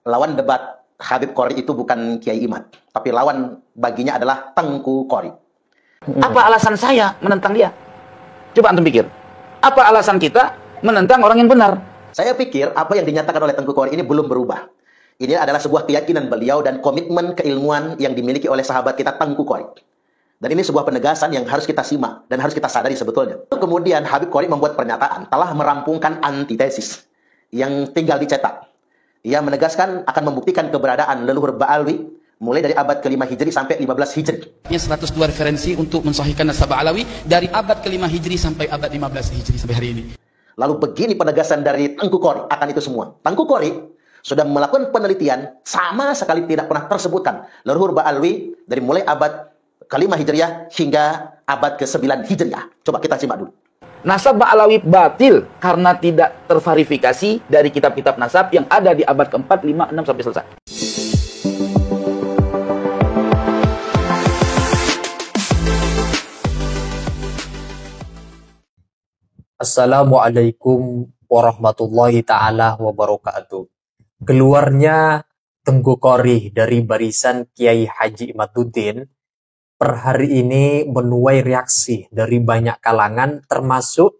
lawan debat Habib Qori itu bukan Kiai Imad, tapi lawan baginya adalah Tengku Qori. Apa alasan saya menentang dia? Coba antum pikir. Apa alasan kita menentang orang yang benar? Saya pikir apa yang dinyatakan oleh Tengku Qori ini belum berubah. Ini adalah sebuah keyakinan beliau dan komitmen keilmuan yang dimiliki oleh sahabat kita Tengku Qori. Dan ini sebuah penegasan yang harus kita simak dan harus kita sadari sebetulnya. Kemudian Habib Qori membuat pernyataan telah merampungkan antitesis yang tinggal dicetak. Ia menegaskan akan membuktikan keberadaan leluhur Ba'alwi mulai dari abad ke-5 Hijri sampai 15 Hijri. 102 referensi untuk mensahihkan nasab Ba'alawi dari abad ke-5 Hijri sampai abad 15 Hijri sampai hari ini. Lalu begini penegasan dari Tengku Qori akan itu semua. Tengku Qori sudah melakukan penelitian, sama sekali tidak pernah tersebutkan leluhur Ba'alwi dari mulai abad ke-5 Hijriah hingga abad ke-9 Hijriah. Coba kita simak dulu. Nasab Ba'alawi batil karena tidak terverifikasi dari kitab-kitab nasab yang ada di abad ke-4, 5, 6 sampai selesai. Assalamualaikum warahmatullahi ta'ala wabarakatuh. Keluarnya Tengku Qori dari barisan Kiai Haji Imaduddin per hari ini menuai reaksi dari banyak kalangan, termasuk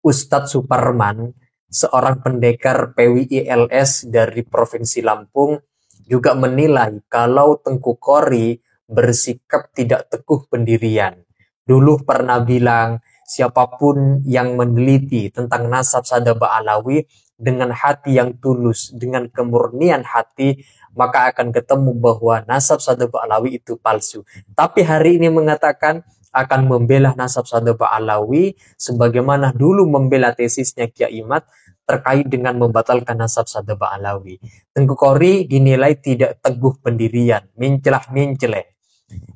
Ustadz Suparman, seorang pendekar PWI-LS dari Provinsi Lampung, juga menilai kalau Tengku Qori bersikap tidak teguh pendirian. Dulu pernah bilang, siapapun yang meneliti tentang nasab Sada Ba'alawi dengan hati yang tulus, dengan kemurnian hati, maka akan ketemu bahwa nasab Sada Ba'alawi itu palsu. Tapi hari ini mengatakan akan membela nasab Sada Ba'alawi sebagaimana dulu membela tesisnya Kiai Imad terkait dengan membatalkan nasab Sada Ba'alawi. Tengku Qori dinilai tidak teguh pendirian, mencelah-menceleh.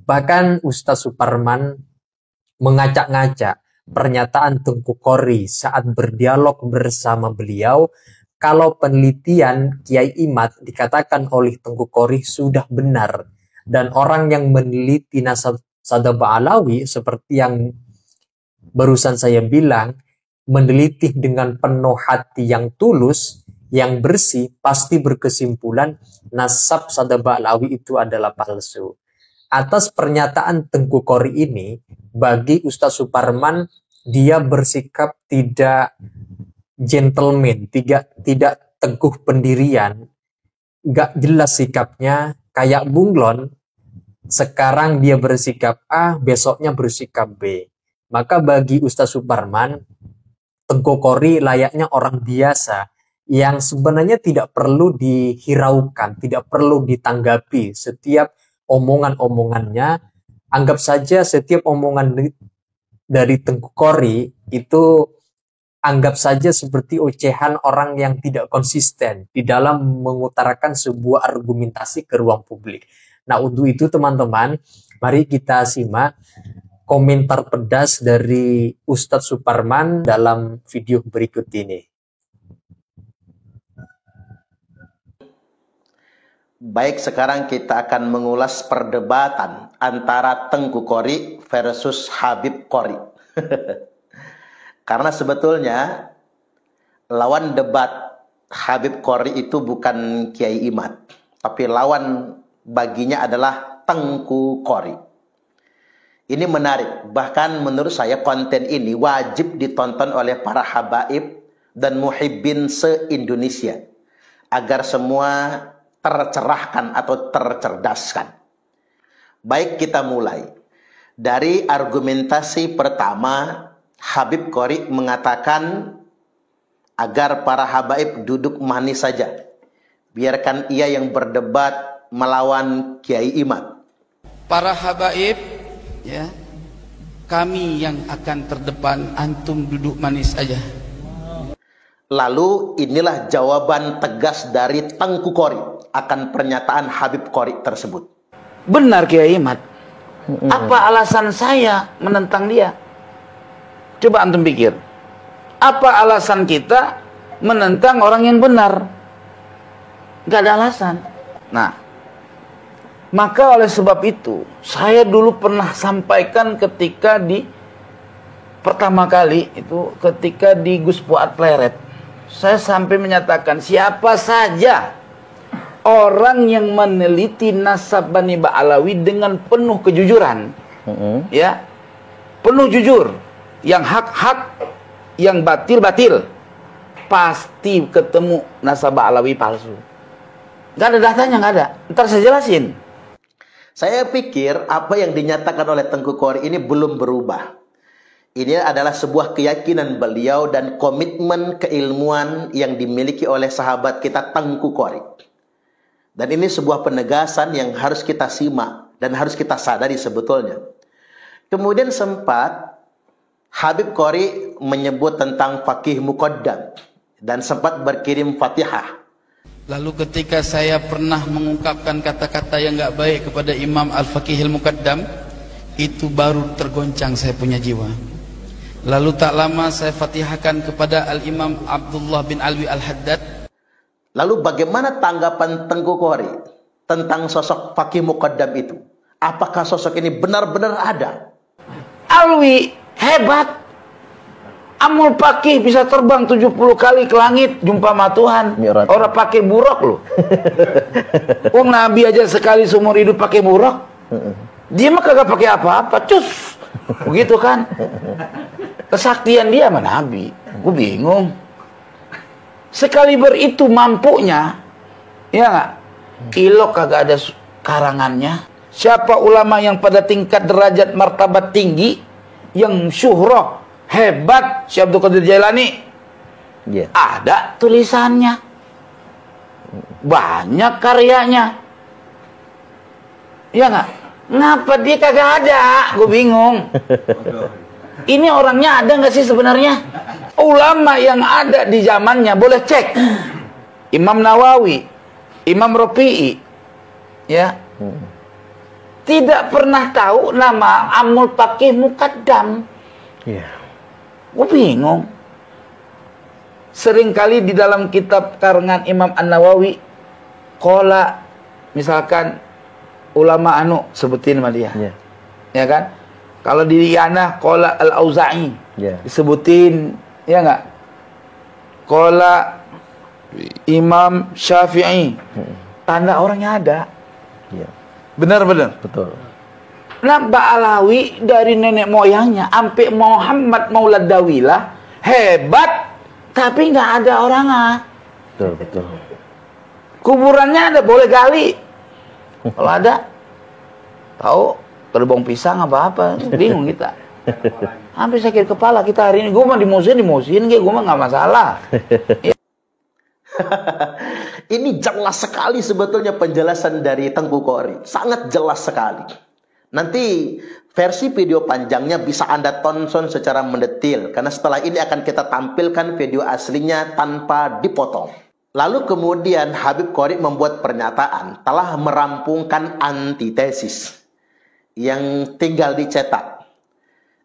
Bahkan Ustaz Suparman mengacak-ngacak pernyataan Tengku Qori saat berdialog bersama beliau, kalau penelitian Kiai Imad dikatakan oleh Tengku Qori sudah benar, dan orang yang meneliti nasab Sada Ba'alawi seperti yang barusan saya bilang, meneliti dengan penuh hati yang tulus, yang bersih, pasti berkesimpulan nasab Sada Ba'alawi itu adalah palsu. Atas pernyataan Tengku Qori ini, bagi Ustaz Suparman, dia bersikap tidak gentleman, tidak teguh pendirian, gak jelas sikapnya, kayak bunglon. Sekarang dia bersikap A, besoknya bersikap B. Maka bagi Ustaz Suparman, Tengku Qori layaknya orang biasa yang sebenarnya tidak perlu dihiraukan, tidak perlu ditanggapi setiap omongan-omongannya. Anggap saja setiap omongan dari Tengku Qori itu anggap saja seperti ocehan orang yang tidak konsisten di dalam mengutarakan sebuah argumentasi ke ruang publik. Nah, untuk itu teman-teman, mari kita simak komentar pedas dari Ustadz Suparman dalam video berikut ini. Baik, sekarang kita akan mengulas perdebatan antara Tengku Qori versus Habib Qori. Karena sebetulnya lawan debat Habib Qori itu bukan Kiai Imad, tapi lawan baginya adalah Tengku Qori. Ini menarik, bahkan menurut saya konten ini wajib ditonton oleh para habaib dan muhibbin se-Indonesia agar semua tercerahkan atau tercerdaskan. Baik, kita mulai. Dari argumentasi pertama, Habib Qori mengatakan agar para habaib duduk manis saja. Biarkan ia yang berdebat melawan Kiai Imad. Para habaib, ya, kami yang akan terdepan, antum duduk manis aja. Lalu inilah jawaban tegas dari Tengku Qori akan pernyataan Habib Qori tersebut. Benar Kiai Imad. Apa alasan saya menentang dia? Coba antum pikir. Apa alasan kita menentang orang yang benar? Gak ada alasan. Nah, maka oleh sebab itu, saya dulu pernah sampaikan ketika pertama kali itu ketika di Gus Fuad Pleret. Saya sampai menyatakan siapa saja orang yang meneliti nasab Bani Ba'alawi dengan penuh kejujuran, ya, penuh jujur, yang hak-hak, yang batil-batil, pasti ketemu nasab Ba'alawi palsu. Gak ada datanya, gak ada. Ntar saya jelasin. Saya pikir apa yang dinyatakan oleh Tengku Qori ini belum berubah. Ini adalah sebuah keyakinan beliau dan komitmen keilmuan yang dimiliki oleh sahabat kita Tengku Qori. Dan ini sebuah penegasan yang harus kita simak dan harus kita sadari sebetulnya. Kemudian sempat Habib Qori menyebut tentang faqih muqaddam dan sempat berkirim Fatihah. Lalu ketika saya pernah mengungkapkan kata-kata yang enggak baik kepada Imam Al-Faqihil Muqaddam, itu baru tergoncang saya punya jiwa. Lalu tak lama saya fatihahkan kepada Al-Imam Abdullah bin Alwi Al-Haddad. Lalu bagaimana tanggapan Tengku Qori tentang sosok faqih muqaddam itu? Apakah sosok ini benar-benar ada? Alwi hebat. Amul Pakih bisa terbang 70 kali ke langit jumpa sama Tuhan. Orang pakai buruk loh. Wong Nabi aja sekali seumur hidup pakai buruk. Dia mah kagak pakai apa-apa, cus. Begitu kan? Kesaktian dia sama Nabi. Gue bingung. Sekali itu mampunya, ya nggak? Ilok kagak ada karangannya. Siapa ulama yang pada tingkat derajat martabat tinggi, yang syuhrah hebat, Syekh Abdul Qadir Jailani, ada tulisannya, banyak karyanya, ya nggak? Ngapa dia kagak ada? Gue bingung. Ini orangnya ada nggak sih sebenarnya? Ulama yang ada di zamannya boleh cek. Imam Nawawi, Imam Rafi'i, ya, tidak pernah tahu nama Amul Faqih Muqaddam. Gue bingung. Seringkali di dalam kitab karangan Imam An-Nawawi, qala, misalkan ulama anu sebutin sama dia, ya kan? Kalau di Yana qala Al-Auza'i, disebutin, ya nggak? Qala Imam Syafi'i, tanda orangnya ada. Benar-benar. Betul. Nah, Ba'alawi dari nenek moyangnya sampai Muhammad Maulad Dawilah hebat, tapi nggak ada orangnya. Betul. Kuburannya ada, boleh gali. Kalau ada, tahu gerbong pisang apa-apa, bingung kita. Hampir sakit kepala kita hari ini. Gue mah dimusuhin, gue mah nggak masalah. Ini jelas sekali sebetulnya penjelasan dari Tengku Qori, sangat jelas sekali. Nanti versi video panjangnya bisa Anda tonton secara mendetil, karena setelah ini akan kita tampilkan video aslinya tanpa dipotong. Lalu kemudian Habib Qori membuat pernyataan telah merampungkan antitesis yang tinggal dicetak.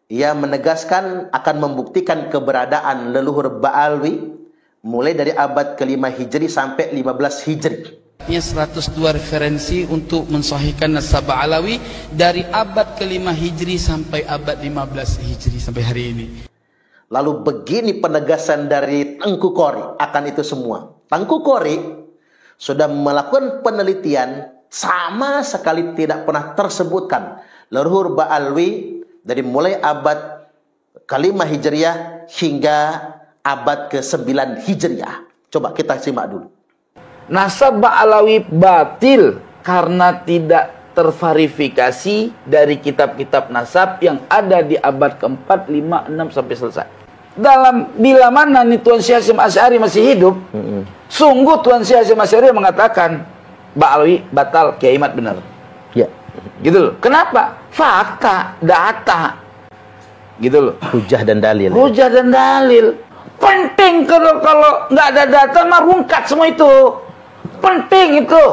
Ia menegaskan akan membuktikan keberadaan leluhur Ba'alwi mulai dari abad ke-5 Hijri sampai 15 Hijri. 102 referensi untuk mensahihkan nasab Ba'alawi dari abad ke-5 Hijri sampai abad 15 Hijri sampai hari ini. Lalu begini penegasan dari Tengku Qori akan itu semua. Tengku Qori sudah melakukan penelitian, sama sekali tidak pernah tersebutkan leluhur Ba'alwi dari mulai abad ke-5 Hijriah hingga abad ke-9 Hijriah. Coba kita simak dulu. Nasab Ba'alawi batil karena tidak terverifikasi dari kitab-kitab nasab yang ada di abad ke-4, 5, 6 sampai selesai. Dalam bila mana nih Tuan Syekh Hasyim Asy'ari masih hidup, sungguh Tuan Syekh Hasyim Asy'ari mengatakan Ba'alawi batal, Kiai Mat benar. Ya. Gitu loh. Kenapa? Fakta, data. Gitu loh. Hujah dan dalil. Hujah dan dalil. Penting kalau nggak ada data mah rungkat semua itu. Penting itu.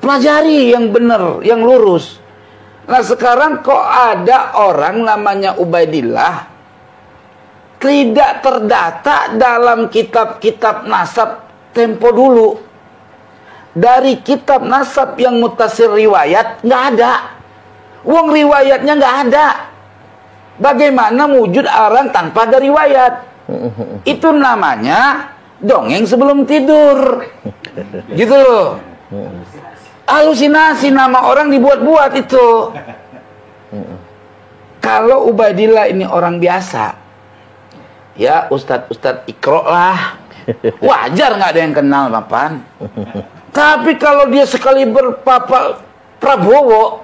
Pelajari yang benar, yang lurus. Nah sekarang kok ada orang namanya Ubaidillah tidak terdata dalam kitab-kitab nasab tempo dulu. Dari kitab nasab yang mutasir riwayat nggak ada. Wong riwayatnya nggak ada. Bagaimana wujud orang tanpa ada riwayat? Itu namanya dongeng sebelum tidur. Gitu loh. Halusinasi, nama orang dibuat-buat itu. Kalau Ubaidillah ini orang biasa, ya ustadz Iqra lah, wajar nggak ada yang kenal papan. Tapi kalau dia sekaliber Bapak Prabowo,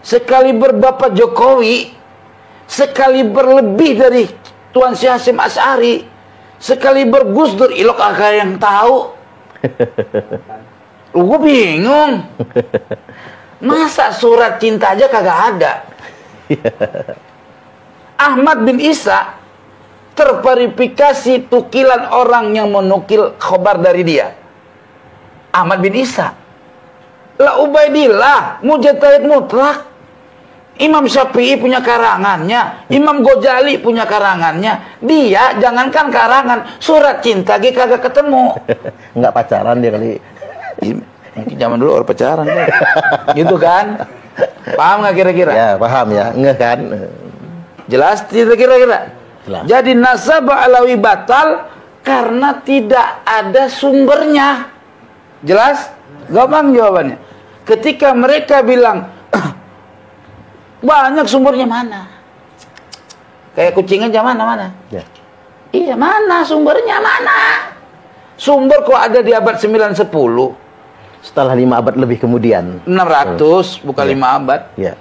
sekaliber Bapak Jokowi, sekaliber lebih dari Tuan Syekh Hasyim Asy'ari, sekaliber Gus Dur, ilok agak yang tahu. Gue bingung. Masa surat cinta aja kagak ada? Ahmad bin Isa terverifikasi tukilan orang yang menukil khobar dari dia. Ahmad bin Isa. Lah Ubaidillah mujtahid mutlak. Imam Syafi'i punya karangannya, Imam Ghazali punya karangannya. Dia jangankan karangan, surat cinta ge kagak ketemu. Nggak pacaran dia kali. Mungkin zaman dulu orang pacaran kan. Gitu kan? Paham nggak kira-kira? Ya, paham ya. Enggak kan? Jelas tidak kira-kira? Jelas. Jadi nasabah alawi batal karena tidak ada sumbernya. Jelas? Gampang jawabannya. Ketika mereka bilang banyak sumbernya, mana? Kayak kucing aja, mana? Ya. Iya, mana sumbernya, mana? Sumber kok ada di abad 9-10. Setelah 5 abad lebih kemudian. 600, bukan 5 abad. Ya.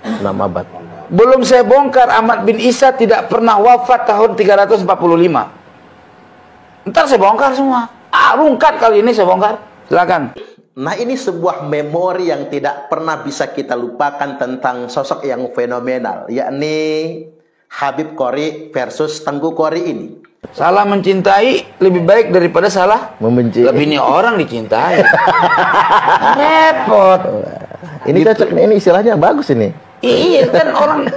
6 abad. Belum saya bongkar, Ahmad bin Isa tidak pernah wafat tahun 345. Ntar saya bongkar semua. Rungkat kali ini saya bongkar. Silakan. Nah, ini sebuah memori yang tidak pernah bisa kita lupakan tentang sosok yang fenomenal, yakni Habib Qori versus Tengku Qori ini. Salah mencintai lebih baik daripada salah Membenci. Lebih ini orang dicintai. Repot. Ini Gitu. cocok, ini istilahnya bagus ini. Iya kan, orang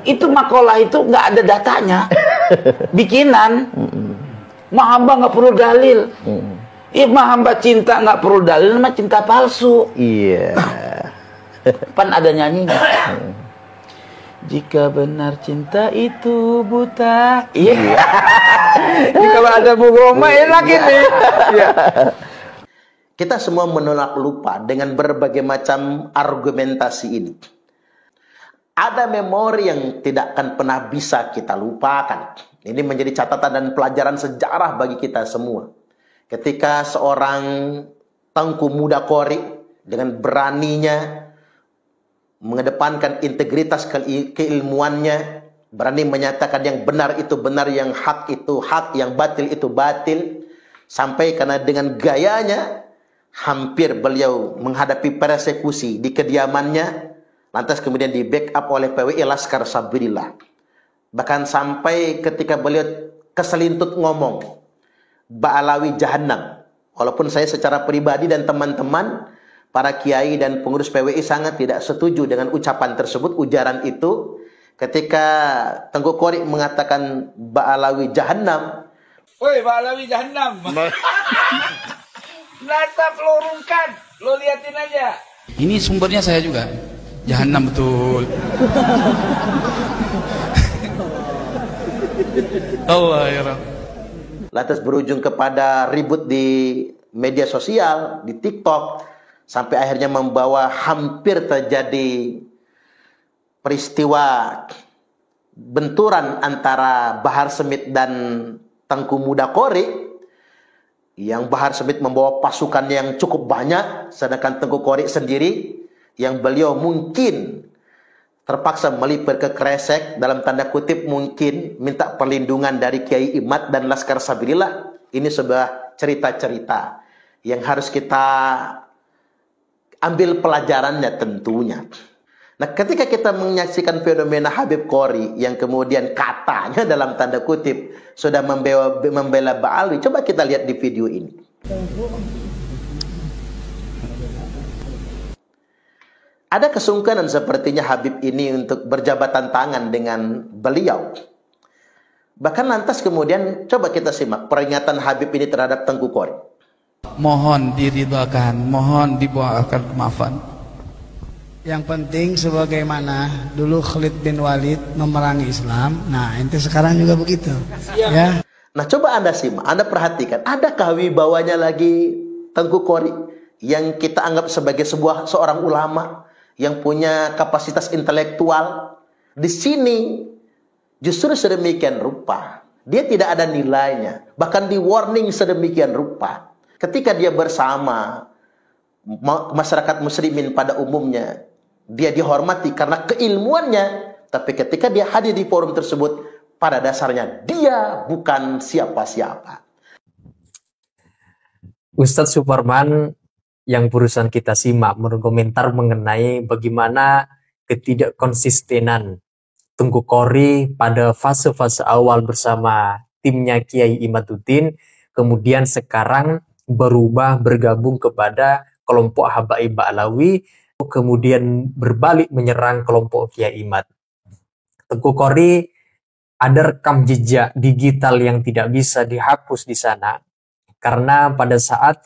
itu makalah itu nggak ada datanya, bikinan. Mahamba nggak perlu dalil. Mahamba cinta nggak perlu dalil, namanya cinta palsu. Iya. Pan ada nyanyinya. Jika benar cinta itu buta. Iya. Ini kalau ada Bu Goma enak ini. Iya. Kita semua menolak lupa dengan berbagai macam argumentasi ini. Ada memori yang tidak akan pernah bisa kita lupakan. Ini menjadi catatan dan pelajaran sejarah bagi kita semua. Ketika seorang Tengku Muda Qori dengan beraninya mengedepankan integritas keilmuannya, berani menyatakan yang benar itu benar, yang hak itu hak, yang batil itu batil, sampai karena dengan gayanya hampir beliau menghadapi persekusi di kediamannya, lantas kemudian di backup oleh PWI Laskar Sabilillah. Bahkan sampai ketika beliau keselintut ngomong Ba'alawi Jahannam. Walaupun saya secara pribadi dan teman-teman para kiai dan pengurus PWI sangat tidak setuju dengan ucapan tersebut, ujaran itu, ketika Tengku Qori mengatakan Ba'alawi Jahannam. Woi, Ba'alawi Jahannam. Natap lo rungkat, lo liatin aja. Ini sumbernya saya juga. Jahannam betul. Allah ya Rabb. Lantas berujung kepada ribut di media sosial, di TikTok, sampai akhirnya membawa hampir terjadi peristiwa benturan antara Bahar Smith dan Tengku Muda Qori, yang Bahar Smith membawa pasukan yang cukup banyak, sedangkan Tengku Qori sendiri yang beliau mungkin terpaksa melipir ke Kresek, dalam tanda kutip mungkin minta perlindungan dari Kiai Imad dan Laskar Sabilillah. Ini sebuah cerita-cerita yang harus kita ambil pelajarannya tentunya. Nah, ketika kita menyaksikan fenomena Habib Qori yang kemudian katanya dalam tanda kutip sudah membela Ba'alawi, coba kita lihat di video ini. Ada kesungkanan sepertinya Habib ini untuk berjabatan tangan dengan beliau. Bahkan lantas kemudian coba kita simak peringatan Habib ini terhadap Tengku Qori. Mohon diridhakan, mohon dibuahkan kemaafan. Yang penting sebagaimana dulu Khalid bin Walid memerangi Islam, nah ente sekarang juga begitu. Ya. Nah, coba Anda simak, Anda perhatikan, adakah wibawanya lagi Tengku Qori yang kita anggap sebagai seorang ulama yang punya kapasitas intelektual? Di sini justru sedemikian rupa, dia tidak ada nilainya, bahkan di warning sedemikian rupa. Ketika dia bersama masyarakat muslimin pada umumnya, dia dihormati karena keilmuannya, tapi ketika dia hadir di forum tersebut, pada dasarnya dia bukan siapa-siapa. Ustadz Suparman yang barusan kita simak berkomentar mengenai bagaimana ketidakkonsistenan Tengku Qori pada fase-fase awal bersama timnya Kiai Imaduddin, kemudian sekarang berubah bergabung kepada kelompok Habaib Ba'alawi, kemudian berbalik menyerang kelompok Kiai Imad. Tengku Qori ada rekam jejak digital yang tidak bisa dihapus di sana, karena pada saat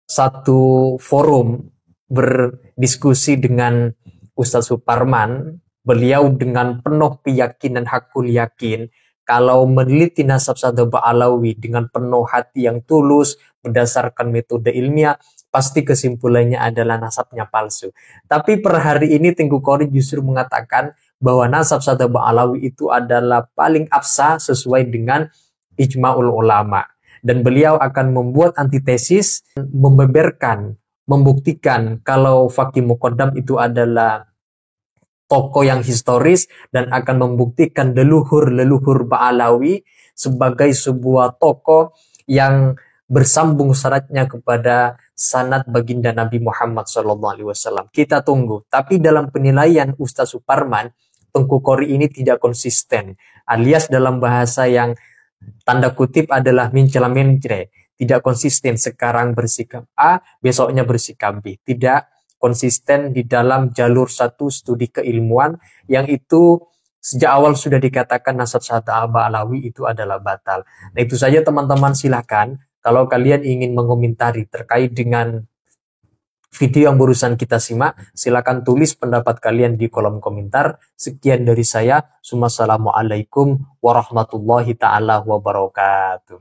satu forum berdiskusi dengan Ustadz Suparman, beliau dengan penuh keyakinan, hakul yakin, kalau meneliti nasab Sadhu Ba'alawi dengan penuh hati yang tulus, berdasarkan metode ilmiah, pasti kesimpulannya adalah nasabnya palsu. Tapi per hari ini Tengku Qori justru mengatakan bahwa nasab Sadhu Ba'alawi itu adalah paling absah sesuai dengan ijma'ul ulama. Dan beliau akan membuat antitesis, membeberkan, membuktikan kalau Faqih Muqaddam itu adalah tokoh yang historis dan akan membuktikan leluhur-leluhur Ba'alawi sebagai sebuah tokoh yang bersambung syaratnya kepada sanad baginda Nabi Muhammad SAW. Kita tunggu. Tapi dalam penilaian Ustadz Suparman, Tengku Qori ini tidak konsisten, alias dalam bahasa yang tanda kutip adalah mencela mencre, tidak konsisten, sekarang bersikap A, besoknya bersikap B, tidak konsisten di dalam jalur satu studi keilmuan yang itu sejak awal sudah dikatakan nasab Sadhu Ba'alawi itu adalah batal. Nah itu saja teman-teman, silakan kalau kalian ingin mengomentari terkait dengan video yang barusan kita simak, silakan tulis pendapat kalian di kolom komentar. Sekian dari saya. Wassalamualaikum warahmatullahi ta'ala wabarakatuh.